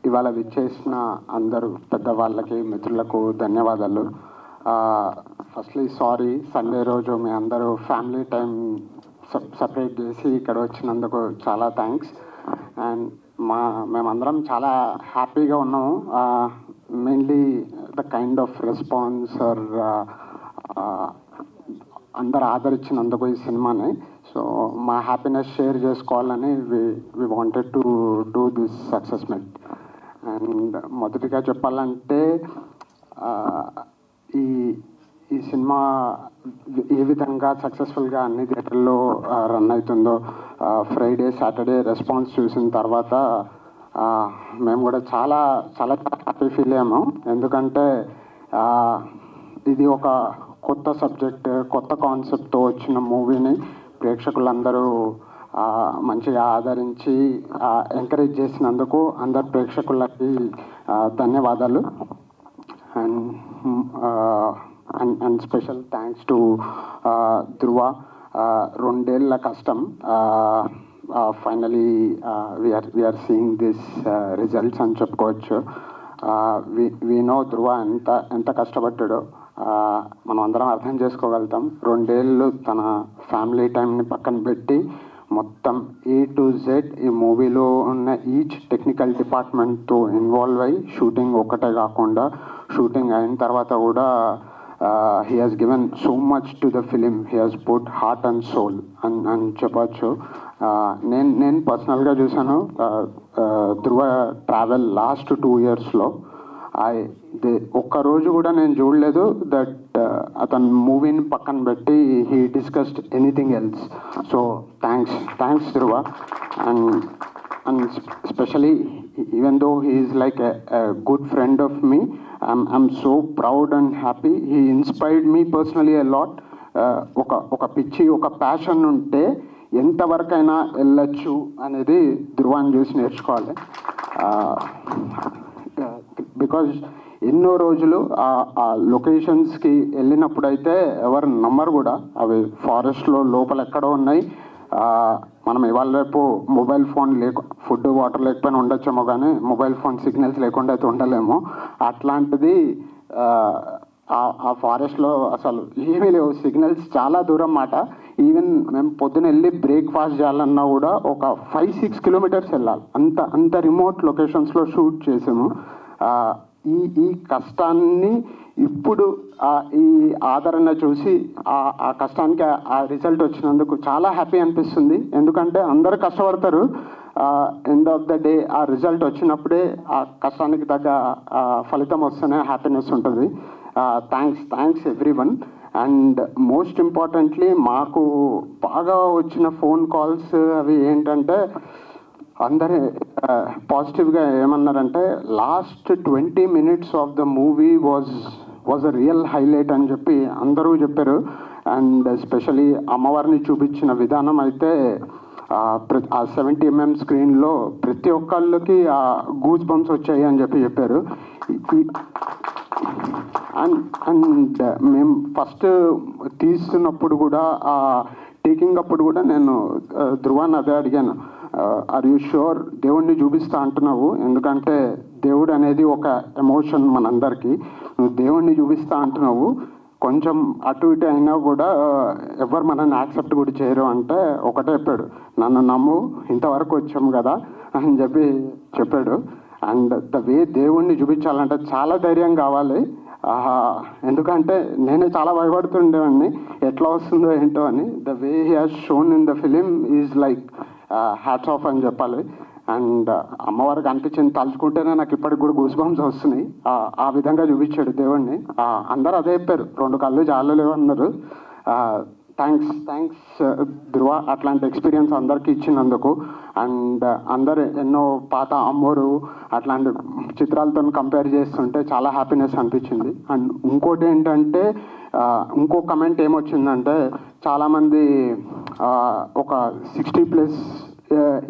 ఇవాళ విచ్చేసిన అందరూ పెద్దవాళ్ళకి మిత్రులకు ధన్యవాదాలు. ఫస్ట్లీ సారీ, సండే రోజు మీ అందరూ ఫ్యామిలీ టైం సపరేట్ చేసి ఇక్కడ వచ్చినందుకు చాలా థ్యాంక్స్. అండ్ మేమందరం చాలా హ్యాపీగా ఉన్నాము. Mainly the kind of response are అందరు ఆదరించినందుకు ఈ సినిమాని. సో మా హ్యాపీనెస్ షేర్ చేసుకోవాలని we wanted to do this success meet. And మొదటిగా చెప్పాలంటే ఈ సినిమా ఏ విధంగా సక్సెస్ఫుల్గా అన్ని థియేటర్లో రన్ అవుతుందో ఫ్రైడే సాటర్డే రెస్పాన్స్ చూసిన తర్వాత మేము కూడా చాలా చాలా హ్యాపీ ఫీల్ అయ్యాము. ఎందుకంటే ఇది ఒక కొత్త సబ్జెక్ట్, కొత్త కాన్సెప్ట్తో వచ్చిన మూవీని ప్రేక్షకులందరూ మంచిగా ఆదరించి ఎంకరేజ్ చేసినందుకు అందరు ప్రేక్షకులకి ధన్యవాదాలు. And special thanks to Dhruva. 2 ఏళ్ల కష్టం, finally we're seeing this results అని చెప్పుకోవచ్చు. వీ నో ధృవ ఎంత కష్టపడ్డాడో మనం అందరం అర్థం చేసుకోగలుగుతాం. 2 ఏళ్ళు తన ఫ్యామిలీ టైంని పక్కన పెట్టి మొత్తం A to Z ఈ మూవీలో ఉన్న ఈచ్ టెక్నికల్ డిపార్ట్మెంట్తో ఇన్వాల్వ్ అయ్యి షూటింగ్ ఒక్కటే కాకుండా షూటింగ్ అయిన తర్వాత కూడా he has given so much to the film. He has put heart and soul అని చెప్పచ్చు. నేను పర్సనల్గా చూశాను ధృవ ట్రావెల్ లాస్ట్ 2 ఇయర్స్లో. ఒక్కరోజు కూడా నేను చూడలేదు దట్ అతను మూవీని పక్కన పెట్టి he discussed anything else. So thanks Dhruva. And specially even though he is like a good friend of me, I'm so proud and happy. He inspired me personally a lot. ఒక పిచ్చి, ఒక passion ఉంటే ఎంతవరకైనా వెళ్ళచ్చు అనేది ధృవాన్ని చూసి నేర్చుకోవాలి. Because ఎన్నో రోజులు ఆ లొకేషన్స్కి వెళ్ళినప్పుడైతే ఎవరు నమ్మరు కూడా, అవి ఫారెస్ట్లో లోపల ఎక్కడో ఉన్నాయి. మనం ఇవాళ రేపు మొబైల్ ఫోన్ ఫుడ్ వాటర్ లేకపోయినా ఉండొచ్చేమో, కానీ మొబైల్ ఫోన్ సిగ్నల్స్ లేకుండా అయితే ఉండలేము. అట్లాంటిది ఆ ఫారెస్ట్లో అసలు ఏమీ లేవు, సిగ్నల్స్ చాలా దూరం మాట. ఈవెన్ మేము పొద్దున వెళ్ళి బ్రేక్ఫాస్ట్ చేయాలన్నా కూడా ఒక 5-6 కిలోమీటర్స్ వెళ్ళాలి. అంత రిమోట్ లొకేషన్స్లో షూట్ చేసాము. ఈ కష్టాన్ని ఇప్పుడు ఈ ఆదరణ చూసి ఆ కష్టానికి ఆ రిజల్ట్ వచ్చినందుకు చాలా హ్యాపీ అనిపిస్తుంది. ఎందుకంటే అందరూ కష్టపడతారు, ఎండ్ ఆఫ్ ద డే ఆ రిజల్ట్ వచ్చినప్పుడే ఆ కష్టానికి తగ్గ ఫలితం వస్తేనే హ్యాపీనెస్ ఉంటుంది. Thanks everyone. And most importantly మాకు బాగా వచ్చిన ఫోన్ కాల్స్ అవి ఏంటంటే అందరూ పాజిటివ్గా ఏమన్నారంటే last 20 minutes of the movie was a real highlight అని చెప్పి అందరూ చెప్పారు. అండ్ ఎస్పెషలీ అమ్మవారిని చూపించిన విధానం అయితే ఆ 70 mm స్క్రీన్లో ప్రతి ఒక్కళ్ళకి ఆ గూస్ బంప్స్ వచ్చాయి అని చెప్పారు. అండ్ మేము ఫస్ట్ తీస్తున్నప్పుడు కూడా టేకింగ్ అప్పుడు కూడా నేను ధృవాన్ని అదే అడిగాను, ఆర్ యూ షూర్ దేవుడిని చూపిస్తా అంటున్నావు? ఎందుకంటే దేవుడు అనేది ఒక ఎమోషన్ మనందరికీ. నువ్వు దేవుడిని చూపిస్తా అంటున్నావు, కొంచెం అటు ఇటు అయినా కూడా ఎవరు మనల్ని యాక్సెప్ట్ కూడా చేయరు అంటే ఒకటే చెప్పాడు, నన్ను నమ్ము, ఇంతవరకు వచ్చాము కదా అని చెప్పాడు. అండ్ ద వే దేవుణ్ణి చూపించాలంటే చాలా ధైర్యం కావాలి. ఎందుకంటే నేనే చాలా భయపడుతుండేవాడిని ఎట్లా వస్తుందో ఏంటో అని. The way he has shown in the film is like hats off అని చెప్పాలి. అండ్ అమ్మవారికి అనిపించింది తలుచుకుంటేనే నాకు ఇప్పటికి కూడా గూస్ బంప్స్ వస్తున్నాయి. ఆ విధంగా చూపించాడు దేవుణ్ణి. అందరూ అదే చెప్పారు, 2 కళ్ళు చాలా లేవన్నారు. థ్యాంక్స్ ధృవ, అట్లాంటి ఎక్స్పీరియన్స్ అందరికీ ఇచ్చినందుకు. అండ్ అందరు ఎన్నో పాత అమ్మోరు అట్లాంటి చిత్రాలతో కంపేర్ చేస్తుంటే చాలా హ్యాపీనెస్ అనిపించింది. అండ్ ఇంకోటి ఏంటంటే ఇంకో కమెంట్ ఏమొచ్చిందంటే చాలామంది ఒక 60+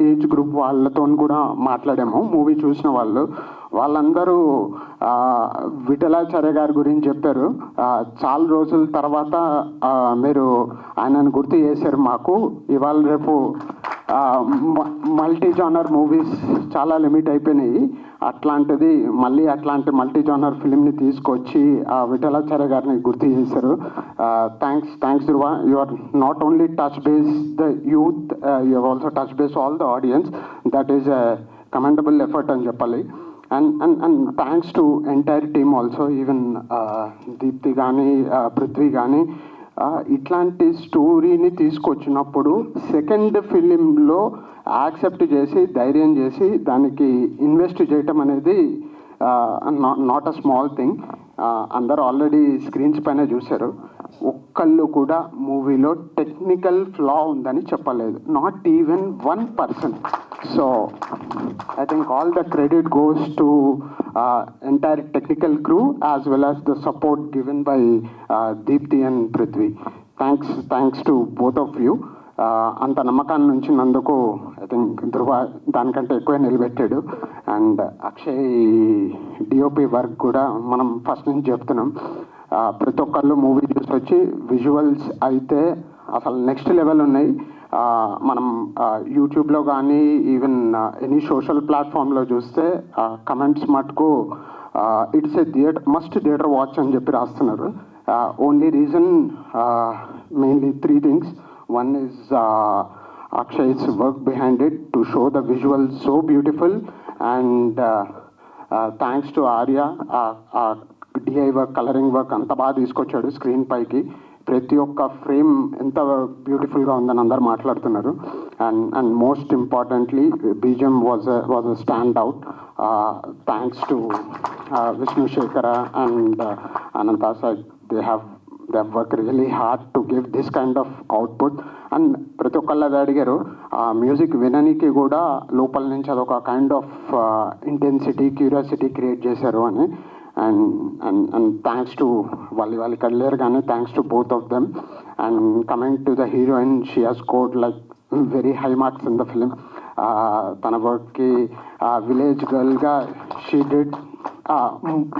ఏజ్ గ్రూప్ వాళ్ళతో కూడా మాట్లాడాము, మూవీ చూసిన వాళ్ళు. వాళ్ళందరూ విఠలాచార్య గారి గురించి చెప్పారు. చాలా రోజుల తర్వాత మీరు ఆయనను గుర్తు చేశారు మాకు. ఇవాళ రేపు మల్టీ జానర్ మూవీస్ చాలా లిమిట్ అయిపోయినాయి. అట్లాంటిది మళ్ళీ అట్లాంటి మల్టీ జానర్ ఫిలింని తీసుకొచ్చి విఠలాచార్య గారిని గుర్తు చేశారు. Thanks Dhruva. You are not only touch base the youth, you have also touch base all the audience. That is a commendable effort అని చెప్పాలి. And thanks to entire team also, even Deepti కానీ పృథ్వీ కానీ. ఇట్లాంటి స్టోరీని తీసుకొచ్చినప్పుడు సెకండ్ ఫిలింలో యాక్సెప్ట్ చేసి ధైర్యం చేసి దానికి ఇన్వెస్ట్ చేయటం అనేది నాట్ అ స్మాల్ థింగ్. అందరూ ఆల్రెడీ స్క్రీన్స్ పైన చూశారు. ఒక్కళ్ళు కూడా మూవీలో టెక్నికల్ ఫ్లా ఉందని చెప్పలేదు, not even 1%. So I think all the credit goes to entire technical crew as well as the support given by Deepthi and Prithvi. Thanks to both of you. అంత నమ్మకాన్ని ఉంచినందుకు I think ధృవ దానికంటే ఎక్కువ నిలబెట్టాడు. And Akshay DOP work కూడా మనం first నుంచి చెప్తున్నాం. ప్రతి ఒక్కళ్ళు మూవీ చూసి వచ్చి విజువల్స్ అయితే అసలు నెక్స్ట్ లెవెల్ ఉన్నాయి. మనం యూట్యూబ్లో కానీ ఈవెన్ ఎనీ సోషల్ ప్లాట్ఫామ్లో చూస్తే కమెంట్స్ మటుకు ఇట్స్ ఏ థియేటర్ వాచ్ అని చెప్పి రాస్తున్నారు. Only reason mainly 3 things. One is Akshay's work behind it to show the visuals so beautiful, and thanks to Arya, DI work, coloring work anta baga తీసుకొచ్చాడు screen పైకి. ప్రతి ఒక్క frame ఎంత బ్యూటిఫుల్గా ఉందని అందరు మాట్లాడుతున్నారు. And most importantly BGM was a stand out. Thanks to Vishnu Sekhara and Anantha sir. They have work really hard to give this kind of output. And ప్రతి ఒక్కళ్ళు అది అడిగారు, ఆ మ్యూజిక్ వినడానికి కూడా లోపల నుంచి అదొక kind of intensity, curiosity create చేశారు అని. And thanks to వాళ్ళు ఇక్కడ లేరు కానీ thanks to both of them. And coming to the heroine, she has scored like very high marks in the film. తన వర్క్కి village గర్ల్గా she did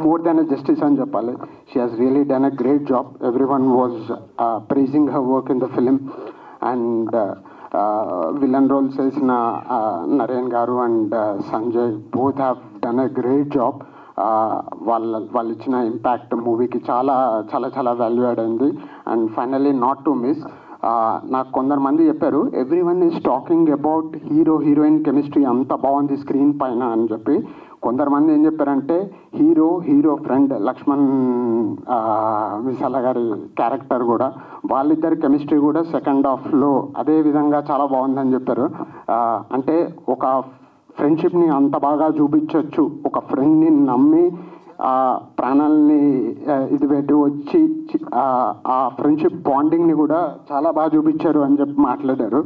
more than a justice అని చెప్పాలి. She has really done a great job. Everyone was praising her work in the film. And villain roles చేసిన నరేన్ గారు and Sanjay both have done a great job. వాళ్ళు ఇచ్చిన impact మూవీకి చాలా చాలా చాలా వాల్యూ యాడ్ అయింది. And finally not to miss, నాకు కొందరు చెప్పారు every one is talking about heroine chemistry అంత బాగుంది స్క్రీన్ పైన అని చెప్పి. కొందరు ఏం చెప్పారంటే హీరో ఫ్రెండ్ లక్ష్మణ్ విశాల గారి క్యారెక్టర్ కూడా, వాళ్ళిద్దరి కెమిస్ట్రీ కూడా సెకండ్ హాఫ్లో అదే విధంగా చాలా బాగుందని చెప్పారు. అంటే ఒక ఫ్రెండ్షిప్ని అంత బాగా చూపించవచ్చు, ఒక ఫ్రెండ్ని నమ్మి ప్రాణాలని ఇది పెట్టి వచ్చి ఆ ఫ్రెండ్షిప్ బాండింగ్ని కూడా చాలా బాగా చూపించారు అని చెప్పి మాట్లాడారు.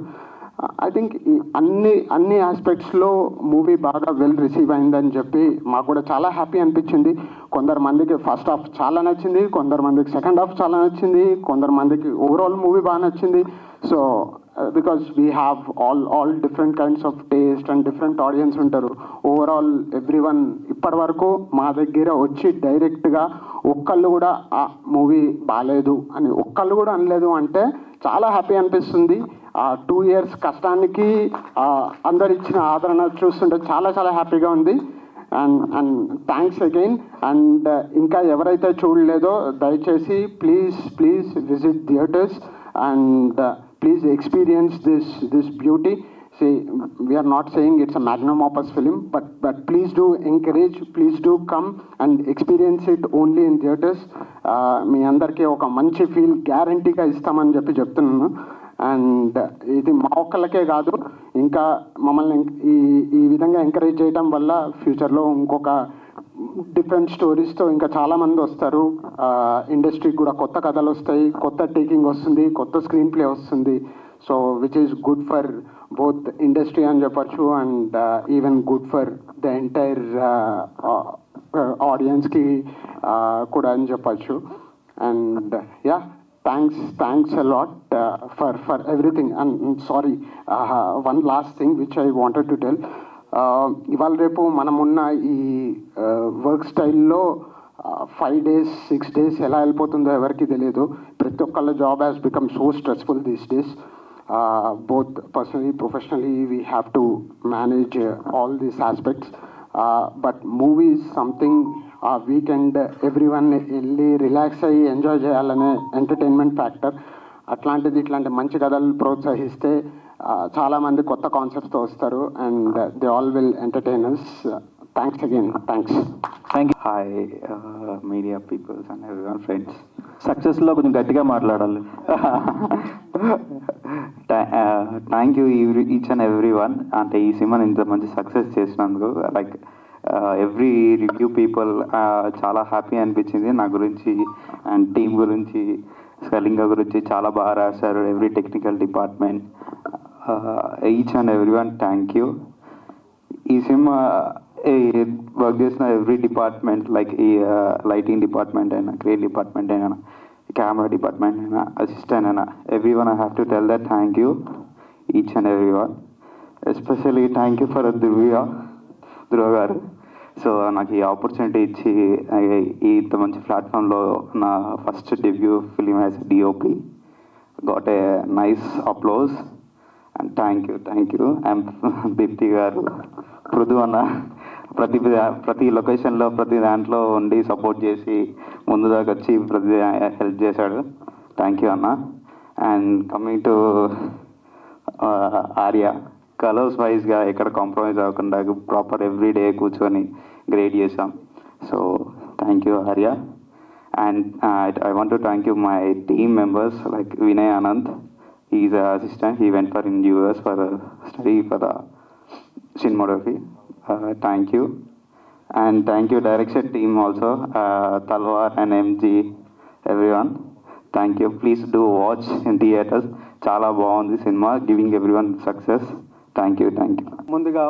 ఐ థింక్ అన్ని ఆస్పెక్ట్స్లో మూవీ బాగా వెల్ రిసీవ్ అయిందని చెప్పి మాకు కూడా చాలా హ్యాపీ అనిపించింది. కొందరు ఫస్ట్ హాఫ్ చాలా నచ్చింది, కొందరు సెకండ్ హాఫ్ చాలా నచ్చింది, కొందరు ఓవరాల్ మూవీ బాగా నచ్చింది. So because we have all different kinds of taste and different audience ఉంటారు. ఓవరాల్ ఎవ్రీవన్ ఇప్పటి వరకు మా దగ్గర వచ్చి డైరెక్ట్గా ఒక్కళ్ళు కూడా ఆ మూవీ బాగాలేదు అని ఒక్కళ్ళు కూడా అనలేదు అంటే చాలా హ్యాపీ అనిపిస్తుంది. 2 years కష్టానికి అందరు ఇచ్చిన ఆదరణ చూస్తుంటే చాలా చాలా హ్యాపీగా ఉంది. And thanks again. అండ్ ఇంకా ఎవరైతే చూడలేదో దయచేసి please visit theatres and please experience this beauty. See, we are not saying it's a magnum opus film, but please do encourage, please do come and experience it only in theaters. మీ అందరికీ ఒక మంచి feel గ్యారంటీగా ఇస్తామని చెప్తున్నాను. And ఇది మా ఒక్కళ్ళకే కాదు, ఇంకా మమ్మల్ని ఈ విధంగా ఎంకరేజ్ చేయడం వల్ల ఫ్యూచర్లో ఇంకొక డిఫరెంట్ స్టోరీస్తో ఇంకా చాలామంది వస్తారు. ఇండస్ట్రీకి కూడా కొత్త కథలు వస్తాయి, కొత్త టేకింగ్ వస్తుంది, కొత్త స్క్రీన్ ప్లే వస్తుంది. So which is good for both industry అని చెప్పచ్చు and even good for the entire ఆడియన్స్కి కూడా అని చెప్పచ్చు. And yeah, thanks a lot for everything. And sorry, one last thing which I wanted to tell. ఇవాళ రేపు మనమున్న ఈ వర్క్ స్టైల్లో 5 days 6 days ఎలా వెళ్ళిపోతుందో ఎవరికి తెలియదు. ప్రతి ఒక్కళ్ళ job has become so stressful these days. Both personally, professionally, we have to manage all these aspects. But movie is something weekend everyone వెళ్ళి రిలాక్స్ అయ్యి ఎంజాయ్ చేయాలనే ఎంటర్టైన్మెంట్ ఫ్యాక్టర్. ఇట్లాంటి మంచి కథలు ప్రోత్సహిస్తే చాలామంది కొత్త కాన్సెప్ట్స్తో వస్తారు and they all will entertainers. Thanks again. Thanks. Thank you. Hi media peoples and everyone friends. సక్సెస్లో కొంచెం గట్టిగా మాట్లాడాలి. థ్యాంక్ యూ ఈచ్ అండ్ ఎవ్రీ వన్. అంటే ఈ సినిమాని ఇంత మంచి సక్సెస్ చేసినందుకు. లైక్ ఎవ్రీ రివ్యూ పీపుల్ చాలా హ్యాపీ అనిపించింది నా గురించి అండ్ టీమ్ గురించి, స్కలింగా గురించి చాలా బాగా రాశారు. Every technical department, each and every one thank you. ఈ సినిమా వర్క్ చేసిన ఎవ్రీ డిపార్ట్మెంట్, లైక్ ఈ లైటింగ్ డిపార్ట్మెంట్ అయినా, క్రియేట్ డిపార్ట్మెంట్ అయినా, కెమెరా డిపార్ట్మెంట్ అయినా, అసిస్టెంట్ అయినా, every one I have to tell that thank you each and every one. Especially thank you for Dhruva గారు. So నాకు ఈ ఆపర్చునిటీ ఇచ్చి ఇంత మంచి ప్లాట్ఫామ్లో నా first debut film as DOP got a nice applause and thank you. And Deepti garu, Prithu అన్న ప్రతి లొకేషన్లో ప్రతి దాంట్లో ఉండి సపోర్ట్ చేసి ముందు దాకా వచ్చి ప్రతి హెల్ప్ చేశాడు. థ్యాంక్ యూ అన్న. And coming to Arya, colours వైజ్గా ఎక్కడ కాంప్రమైజ్ అవ్వకుండా ప్రాపర్ ఎవ్రీడే కూర్చొని గ్రేడ్ చేసాం. So thank you Arya. And I want to thank you my team members like Vinay Anand. He is an assistant. He went for in US for a study for the cinematography. Thank you. And thank you direction team also, Talwar and MG, everyone. Thank you. Please do watch in theaters. Chala baagundi cinema, giving everyone success. Thank you. ముందుగా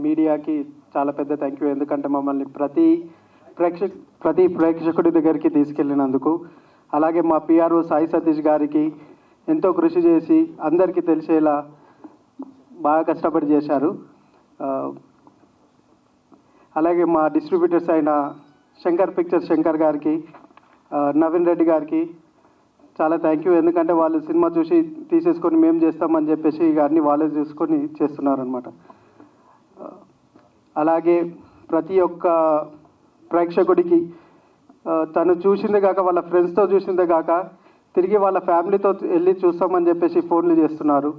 మీడియాకి చాలా పెద్ద thank you. ఎందుకంటే మమ్మల్ని ప్రతి ప్రేక్షకుడి దగ్గరికి తీసుకెళ్ళినందుకు. అలాగే మా పిఆర్ఓ సాయి సతీష్ గారికి ఎంతో కృషి చేసి అందరికీ తెలిసేలా బాగా కష్టపడి చేశారు. అలాగే మా డిస్ట్రిబ్యూటర్స్ అయిన శంకర్ పిక్చర్స్ శంకర్ గారికి, నవీన్ రెడ్డి గారికి చాలా థ్యాంక్ యూ. ఎందుకంటే వాళ్ళు సినిమా చూసి తీసేసుకొని మేము చేస్తామని చెప్పేసి ఇక అన్నీ వాళ్ళే చూసుకొని చేస్తున్నారనమాట. అలాగే ప్రతి ఒక్క ప్రేక్షకుడికి తను చూసిందే కాక వాళ్ళ ఫ్రెండ్స్తో చూసిందే కాక తిరిగి వాళ్ళ ఫ్యామిలీతో వెళ్ళి చూస్తామని చెప్పేసి ఫోన్లు చేస్తున్నారు,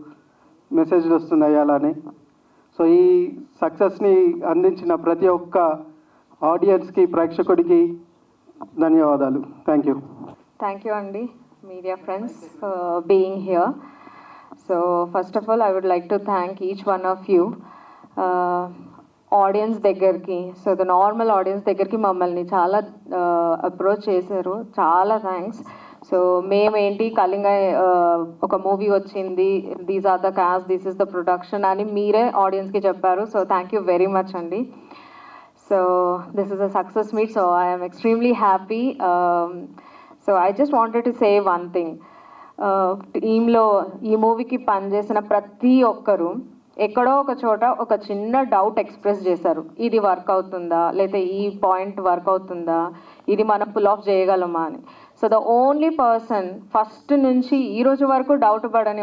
మెసేజ్లు వస్తున్నాయి అలానే. సో ఈ సక్సెస్ని అందించిన ప్రతి ఒక్క ఆడియన్స్కి, ప్రేక్షకుడికి ధన్యవాదాలు. థ్యాంక్ యూ అండి media friends for being here. So first of all I would like to thank each one of you. Audience దగ్గరికి, సో ద నార్మల్ ఆడియన్స్ దగ్గరికి మమ్మల్ని చాలా అప్రోచ్ చేశారు. చాలా థ్యాంక్స్. సో మేమేంటి కళింగ ఒక మూవీ వచ్చింది, these are the cast, this is the production అని మీరే ఆడియన్స్కి చెప్పారు. So thank you very much అండి. So this is a success meet. So I'm extremely happy. So I just wanted to say one thing. టీంలో ఈ మూవీకి పనిచేసిన ప్రతి ఒక్కరూ ఎక్కడో ఒక చోట ఒక చిన్న డౌట్ ఎక్స్ప్రెస్ చేశారు. ఇది వర్క్ అవుతుందా, లేకపోతే ఈ పాయింట్ వర్క్ అవుతుందా, ఇది మనం పుల్ ఆఫ్ చేయగలమా అని. So the only person first నుంచి ఈ రోజు వరకు డౌట్ పడని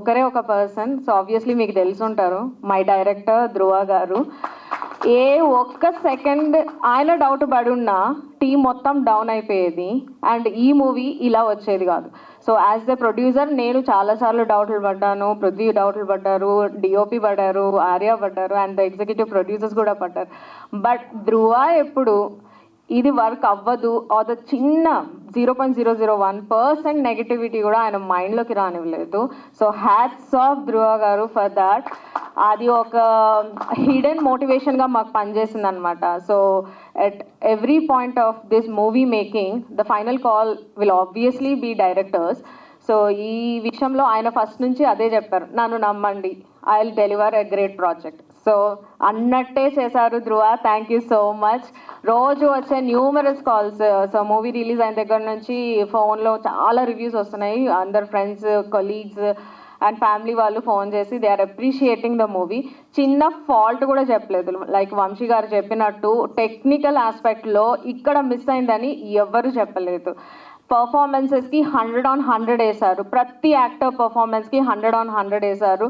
ఒకరే ఒక పర్సన్. సో ఆబ్వియస్లీ మీకు తెలుసుంటారు, మై డైరెక్టర్ ధ్రువ గారు. ఏ ఒక్క సెకండ్ ఆయన డౌట్ పడున్నా టీం మొత్తం డౌన్ అయిపోయేది అండ్ ఈ మూవీ ఇలా వచ్చేది కాదు. సో యాజ్ ద ప్రొడ్యూసర్ నేను చాలాసార్లు డౌట్లు పడ్డాను, పృథ్వీ డౌట్లు పడ్డారు, డిఓపి పడ్డారు, ఆర్య పడ్డారు అండ్ ద ఎగ్జిక్యూటివ్ ప్రొడ్యూసర్స్ కూడా పడ్డారు. బట్ ధ్రువ ఎప్పుడు ఇది వర్క్ అవ్వదు ఆర్ ద చిన్న 0.001% నెగిటివిటీ కూడా ఆయన మైండ్లోకి రానివ్వలేదు. సో హ్యాట్స్ ఆఫ్ ధ్రువ గారు ఫర్ దాట్. అది ఒక హిడెన్ మోటివేషన్గా మాకు పనిచేసింది అనమాట. So at every point of this movie making the final call will obviously be directors. So ఈ విషయంలో ఆయన ఫస్ట్ నుంచి అదే చెప్పారు, నన్ను నమ్మండి, I will deliver a great project. So అన్నట్టే చేశారు Dhruva. Thank you so much. రోజు వచ్చే numerous calls. So movie release అయిన దగ్గర నుంచి ఫోన్లో చాలా రివ్యూస్ వస్తున్నాయి. అందరు ఫ్రెండ్స్, కొలీగ్స్ అండ్ ఫ్యామిలీ వాళ్ళు ఫోన్ చేసి they are appreciating the movie. చిన్న ఫాల్ట్ కూడా చెప్పలేదు. లైక్ వంశీ గారు చెప్పినట్టు టెక్నికల్ ఆస్పెక్ట్లో ఇక్కడ మిస్ అయిందని ఎవరు చెప్పలేదు. పర్ఫార్మెన్సెస్కి 100/100 వేశారు. ప్రతి యాక్టర్ పర్ఫార్మెన్స్కి 100/100 వేశారు.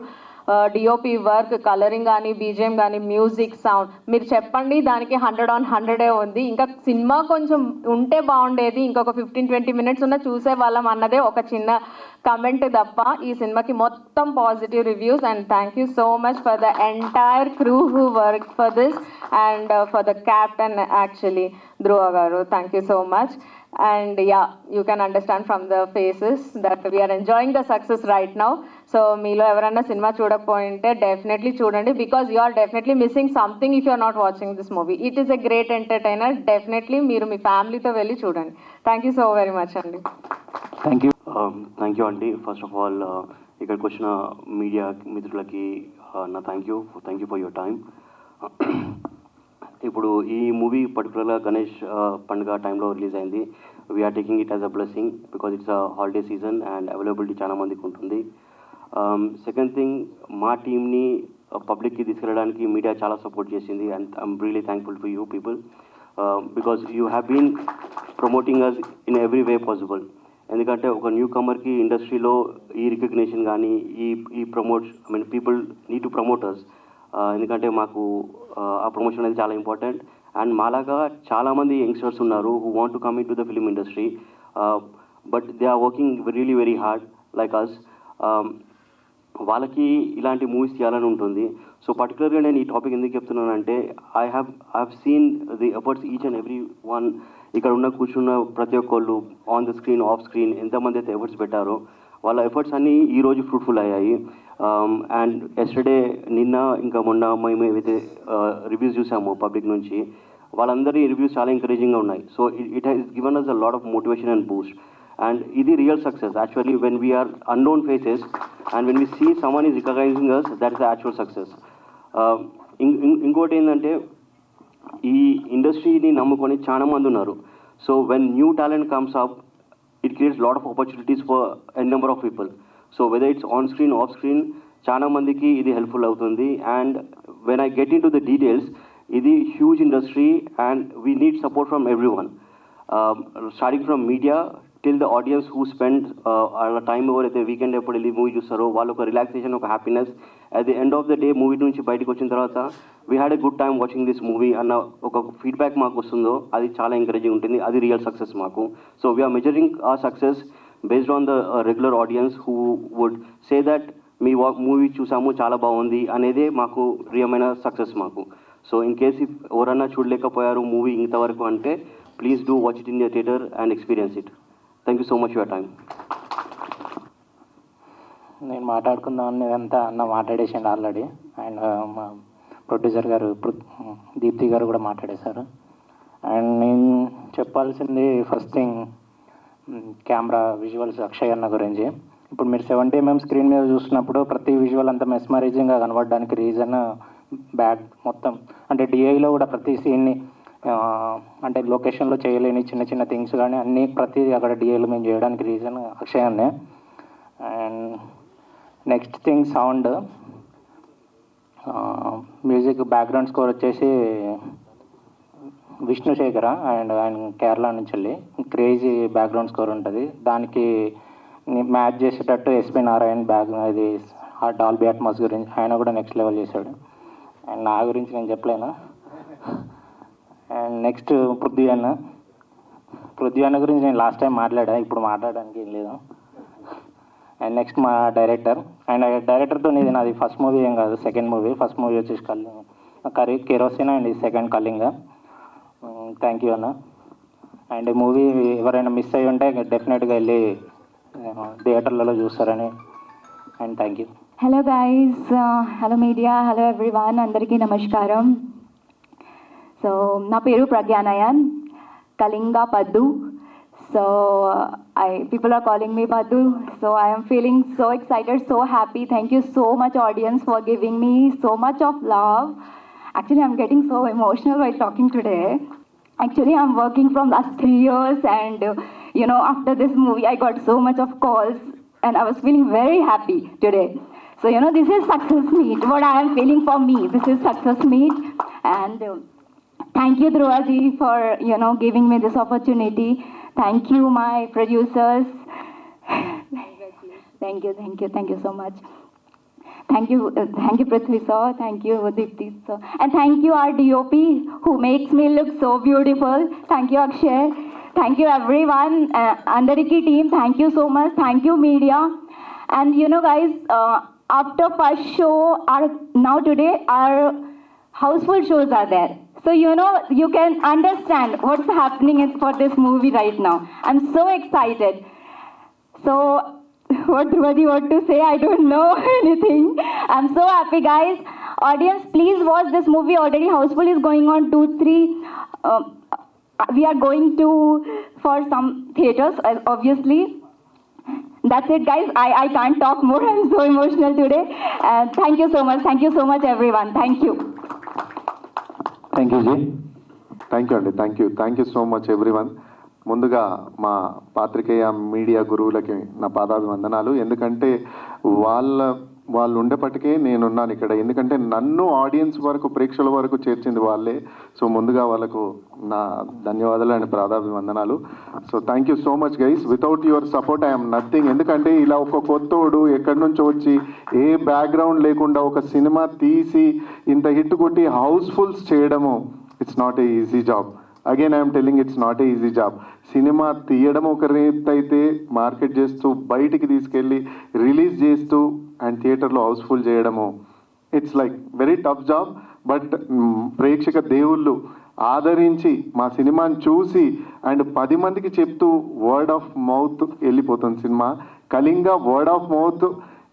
డిఓపి వర్క్, కలరింగ్ కానీ, బీజిఎం కానీ, మ్యూజిక్, సౌండ్ మీరు చెప్పండి, దానికి 100/100 ఉంది. ఇంకా సినిమా కొంచెం ఉంటే బాగుండేది, ఇంకొక 15-20 minutes ఉన్న చూసే వాళ్ళం అన్నదే ఒక చిన్న కమెంట్ తప్ప ఈ సినిమాకి మొత్తం positive reviews. And thank you so much for the entire crew who work for this and for the captain actually Dhruva గారు. Thank you so much. And yeah, you can understand from the faces that we are enjoying the success right now. So మీలో ఎవరైనా cinema చూడకపోయింటే definitely చూడండి, because you are definitely missing something if you are not watching this movie. It is a great entertainer. Definitely మీరు మీ ఫ్యామిలీతో వెళ్ళి చూడండి. Thank you so very much అండి. థ్యాంక్ యూ అండి. ఫస్ట్ ఆఫ్ ఆల్ ఇక్కడికి వచ్చిన మీడియా మిత్రులకి నా thank you for your time. ఇప్పుడు ఈ మూవీ పర్టికులర్గా గణేష్ పండుగ టైంలో రిలీజ్ అయింది. We're taking it as a blessing because it's a holiday season and availability చాలా మందికి ఉంటుంది. సెకండ్ థింగ్, మా టీమ్ని పబ్లిక్కి తీసుకెళ్ళడానికి మీడియా చాలా సపోర్ట్ చేసింది and I'm really thankful for you people because you have been promoting us in every way possible. ఎందుకంటే ఒక న్యూ కమర్కి ఇండస్ట్రీలో ఈ రికగ్నిషన్ కానీ ఈ పీపుల్ నీడ్ టు ప్రమోటర్స్. ఎందుకంటే మాకు ఆ ప్రమోషన్ అనేది చాలా ఇంపార్టెంట్. అండ్ మాలాగా చాలామంది యంగ్స్టర్స్ ఉన్నారు who want to come in to the film industry, but they are working really very hard like us. వాళ్ళకి ఇలాంటి మూవీస్ చేయాలని ఉంటుంది. సో పర్టికులర్గా నేను ఈ టాపిక్ ఎందుకు చెప్తున్నానంటే I have seen the efforts each and every one. ఇక్కడ ఉన్న కూర్చున్న ప్రతి ఒక్కళ్ళు on the screen, off screen ఎంతమంది అయితే ఎఫర్ట్స్ పెట్టారో వాళ్ళ ఎఫర్ట్స్ అన్నీ ఈరోజు ఫ్రూట్ఫుల్ అయ్యాయి. అండ్ ఎస్టర్డే నిన్న ఇంకా మొన్న మేము ఏవైతే రివ్యూస్ చూసామో పబ్లిక్ నుంచి, వాళ్ళందరి రివ్యూస్ చాలా ఎంకరేజింగ్గా ఉన్నాయి. So it has given us a lot of motivation and boost. And ఇది real success actually when we are unknown faces and when we see someone is recognizing us, that is the actual success. ఇంకోటి ఏంటంటే ఈ ఇండస్ట్రీని నమ్ముకొని చాలా మంది ఉన్నారు. So when new talent comes up, it creates a lot of opportunities for a number of people. So whether it's on screen, off screen, చాలా మందికి ఇది హెల్ప్ఫుల్ అవుతుంది. And when I get into the details, ఇది huge industry and we need support from every one, starting from media till the audience who spend వాళ్ళ time ఎవరైతే weekend ఎప్పుడు వెళ్ళి movie చూస్తారో వాళ్ళు ఒక రిలాక్సేషన్, ఒక happiness. At the end of the day movie నుంచి బయటకు వచ్చిన తర్వాత we had a good time watching this movie అన్న ఒక ఫీడ్బ్యాక్ మాకు వస్తుందో అది చాలా ఎంకరేజింగ్ ఉంటుంది. అది రియల్ సక్సెస్ మాకు. సో వీఆర్ మెజరింగ్ ఆ success based on the regular audience who would say that మీ మూవీ చూసాము చాలా బాగుంది అనేదే మాకు రియమైన సక్సెస్ మాకు. సో ఇన్ కేస్ ఇఫ్ ఎవరన్నా చూడలేకపోయారు మూవీ ఇంతవరకు అంటే please do watch it in the theatre and experience it. Thank you so much your time. నేను మాట్లాడుకుందామని అంతా అన్న మాట్లాడేసాను ఆల్రెడీ. అండ్ మా ప్రొడ్యూసర్ గారు దీప్తి గారు కూడా మాట్లాడేశారు. అండ్ నేను చెప్పాల్సింది first thing camera visuals Akshay అన్న గురించి. ఇప్పుడు మీరు 70mm స్క్రీన్ మీద చూసినప్పుడు ప్రతి విజువల్ అంతా మెస్మరైజింగ్గా కనబడడానికి రీజన్ బ్యాక్ మొత్తం అంటే డిఐలో కూడా ప్రతి సీన్ని అంటే లొకేషన్లో చేయలేని చిన్న చిన్న థింగ్స్ కానీ అన్నీ ప్రతిదీ అక్కడ డిఐలో మేము చేయడానికి రీజన్ అక్షయ్ అన్నే. And next thing sound, music background score వచ్చేసి విష్ణుశేఖర అండ్ ఆయన కేరళ నుంచి వెళ్ళి క్రేజీ బ్యాక్గ్రౌండ్ స్కోర్ ఉంటుంది. దానికి మ్యాచ్ చేసేటట్టు ఎస్పి నారాయణ్ ఇది ఆ డాల్బీ అట్మాస్ గురించి ఆయన కూడా నెక్స్ట్ లెవెల్ చేశాడు. అండ్ నా గురించి నేను చెప్పలేను. అండ్ నెక్స్ట్ పృథ్వీ అన్న గురించి నేను లాస్ట్ టైం మాట్లాడా, ఇప్పుడు మాట్లాడడానికి ఏం లేదు. అండ్ నెక్స్ట్ మా డైరెక్టర్, అండ్ డైరెక్టర్తో ఇది నాది ఫస్ట్ మూవీ ఏం కాదు, సెకండ్ మూవీ. ఫస్ట్ మూవీ వచ్చేసి kerosene and second Kalinga. Thank you అన్న. అండ్ మూవీ ఎవరైనా మిస్ అయ్యి ఉంటే డెఫినెట్గా వెళ్ళి థియేటర్లలో చూస్తారని. And thank you. Hello guys, hello media, hello everyone, అందరికీ నమస్కారం. సో నా పేరు ప్రజ్ఞానయన్, కళింగ పద్దు. So people are calling me Padu. So I am feeling so excited, so happy. Thank you so much audience for giving me so much of love. Actually, I'm getting so emotional while talking today. Actually, I'm working from last 3 years and after this movie, I got so much of calls and I was feeling very happy today. So, you know, this is success meet. What I am feeling for me, this is success meet. And thank you, Dhruvaji, for, you know, giving me this opportunity. Thank you, my producers. Thank you so much. Thank you, Prithvi sir. Thank you, Deepti sir. And thank you, our DOP, who makes me look so beautiful. Thank you, Akshay. Thank you, everyone. Andariki team, thank you so much. Thank you, media. And you know, guys, after first show, now today, our houseful shows are there. So, you know, you can understand what's happening for this movie right now. I'm so excited. So, what Dhruvaji want to say, I don't know anything. I'm so happy, guys. Audience, please watch this movie. Already Houseful is going on 2-3. We are going to for some theaters, obviously. That's it, guys. I can't talk more. I'm so emotional today. Thank you so much. Thank you so much, everyone. Thank you. Thank you ji. Thank you అండి. Thank you so much everyone. ముందుగా మా పాత్రికేయ media గురువులకి నా పాదాభివందనాలు. ఎందుకంటే వాళ్ళు ఉండేపటికే నేనున్నాను ఇక్కడ. ఎందుకంటే నన్ను ఆడియన్స్ వరకు, ప్రేక్షకుల వరకు చేర్చింది వాళ్ళే. సో ముందుగా వాళ్ళకు నా ధన్యవాదాలు అండ్ పాదాభివందనాలు. So thank you so much guys. Without your support I'm nothing. ఎందుకంటే ఇలా ఒక కొత్తోడు ఎక్కడి నుంచో వచ్చి ఏ బ్యాక్గ్రౌండ్ లేకుండా ఒక సినిమా తీసి ఇంత హిట్ కొట్టి హౌస్ఫుల్స్ చేయడము, it's not a easy job. Again I'm telling, it's not a easy job. Cinema తీయడం ఒక రీతి అయితే, మార్కెట్ చేస్తూ బయటికి తీసుకెళ్ళి రిలీజ్ చేస్తూ అండ్ థియేటర్లో హౌస్ఫుల్ చేయడము, it's like very tough job. But ప్రేక్షక దేవుళ్ళు ఆదరించి మా సినిమాని చూసి అండ్ 10 మందికి చెప్తూ వర్డ్ ఆఫ్ మౌత్ వెళ్ళిపోతుంది cinema. Kalinga word of mouth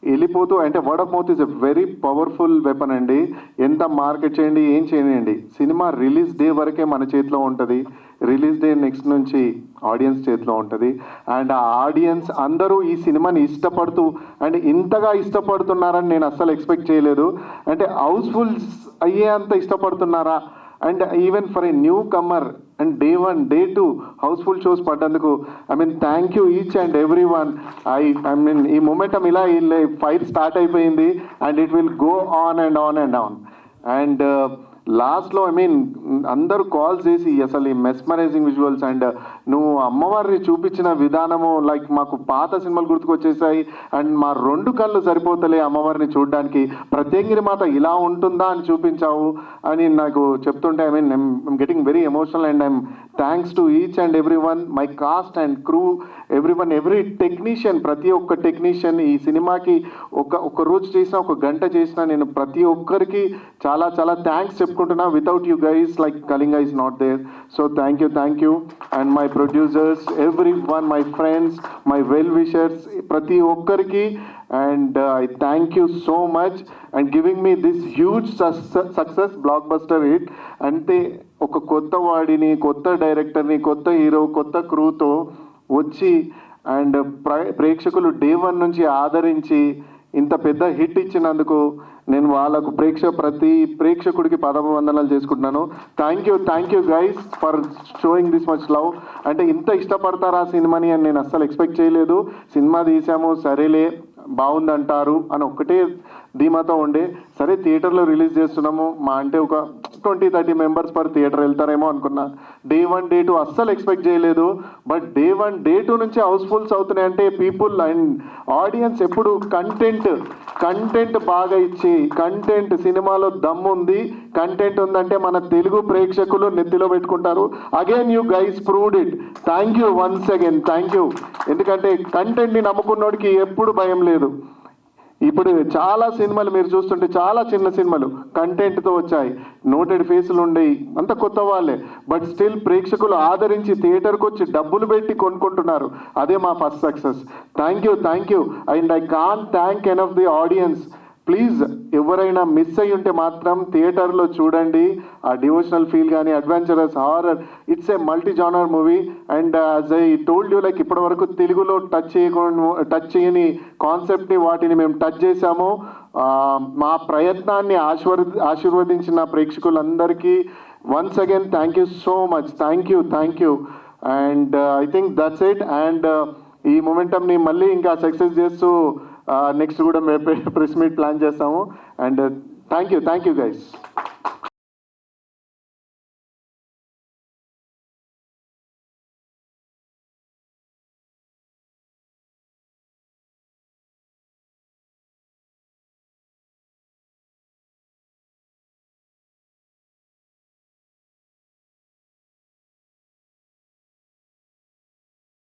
వెళ్ళిపోతూ, అంటే word of mouth is a very powerful weapon అండి. ఎంత మార్కెట్ చేయండి, ఏం చేయండి, సినిమా రిలీజ్ డే వరకే మన చేతిలో ఉంటుంది. రిలీజ్ డే నెక్స్ట్ నుంచి ఆడియన్స్ చేతిలో ఉంటుంది. అండ్ ఆ ఆడియన్స్ అందరూ ఈ సినిమాని ఇష్టపడుతూ అండ్ ఇంతగా ఇష్టపడుతున్నారని నేను అస్సలు ఎక్స్పెక్ట్ చేయలేదు. అంటే హౌస్ఫుల్స్ అయ్యే అంత ఇష్టపడుతున్నారా? And even for a newcomer and Day 1, Day 2 housefull shows పడ్డందుకు thank you each and every one. ఈ మొమెంటం ఇలా ఫైట్ స్టార్ట్ అయిపోయింది and it will go on and on and on. And లాస్ట్లో అందరూ calls చేసి అసలు ఈ mesmerising visuals and నువ్వు అమ్మవారిని చూపించిన విధానము లైక్ మాకు పాత సినిమాలు గుర్తుకొచ్చేసాయి. అండ్ మా 2 కళ్ళు సరిపోతలే అమ్మవారిని చూడడానికి, ప్రత్యేకిని మాత ఇలా ఉంటుందా అని చూపించావు అని నాకు చెప్తుంటే I'm getting very emotional. And I'm thanks to each and every one, my cast and crew, every technician, ప్రతి ఒక్క టెక్నీషియన్ ఈ సినిమాకి ఒక రోజు చేసినా, ఒక గంట చేసినా నేను ప్రతి ఒక్కరికి చాలా చాలా థ్యాంక్స్ చెప్పుకుంటున్నా. Without you guys like Kalinga is not there. So thank you and my producers, every one, my friends, my well wishers, ప్రతి ఒక్కరికి. And I thank you so much and giving me this huge success, blockbuster hit. అంటే ఒక కొత్త వాడిని, కొత్త డైరెక్టర్ని, కొత్త hero, కొత్త క్రూతో వచ్చి అండ్ ప్రేక్షకులు Day 1 నుంచి ఆదరించి ఇంత పెద్ద హిట్ ఇచ్చినందుకు నేను వాళ్ళకు ప్రతి ప్రేక్షకుడికి పాదాభివందనాలు చేసుకుంటున్నాను. Thank you guys for showing this much love. అంటే ఇంత ఇష్టపడతారా సినిమాని అని నేను అస్సలు ఎక్స్పెక్ట్ చేయలేదు. సినిమా తీసాము, సరేలే బాగుందంటారు అని ఒక్కటే ధీమాతో ఉండే. సరే థియేటర్లో రిలీజ్ చేస్తున్నాము, మా అంటే ఒక 20-30 మెంబర్స్ పర్ థియేటర్ వెళ్తారేమో అనుకున్నా. Day 1, Day 2 అస్సలు ఎక్స్పెక్ట్ చేయలేదు. బట్ Day 1, Day 2 నుంచి హౌస్ఫుల్స్ అవుతున్నాయి. అంటే పీపుల్ అండ్ ఆడియన్స్ ఎప్పుడు కంటెంట్ బాగా ఇచ్చి, కంటెంట్ సినిమాలో దమ్ ఉంది, కంటెంట్ ఉందంటే మన తెలుగు ప్రేక్షకులు నెత్తిలో పెట్టుకుంటారు. Again you guys proved it. Thank you once again, thank you. ఎందుకంటే కంటెంట్ని నమ్ముకున్నోడికి ఎప్పుడు భయం లేదు. ఇప్పుడు చాలా సినిమాలు మీరు చూస్తుంటే చాలా చిన్న సినిమాలు కంటెంట్తో వచ్చాయి, నోటెడ్ ఫేసులు ఉండేవి, అంత కొత్త వాళ్ళే. బట్ స్టిల్ ప్రేక్షకులు ఆదరించి థియేటర్కి వచ్చి డబ్బులు పెట్టి కొనుక్కుంటున్నారు. అదే మా first success. Thank you and I can't thank enough the audience. Please ఎవరైనా మిస్ అయ్యి ఉంటే మాత్రం థియేటర్లో చూడండి. ఆ డివోషనల్ ఫీల్ కానీ, adventurous, horror, it's a multi genre movie. And as I told you like ఇప్పటి వరకు తెలుగులో టచ్ చేయని కాన్సెప్ట్ని వాటిని మేము టచ్ చేశాము. మా ప్రయత్నాన్ని ఆశీర్వదించిన ప్రేక్షకులందరికీ once again thank you so much. Thank you and I think that's it. And ఈ మొమెంటంని మళ్ళీ ఇంకా సక్సెస్ చేస్తూ నెక్స్ట్ కూడా మేము ప్రెస్ మీట్ ప్లాన్ చేస్తాము. And thank you guys.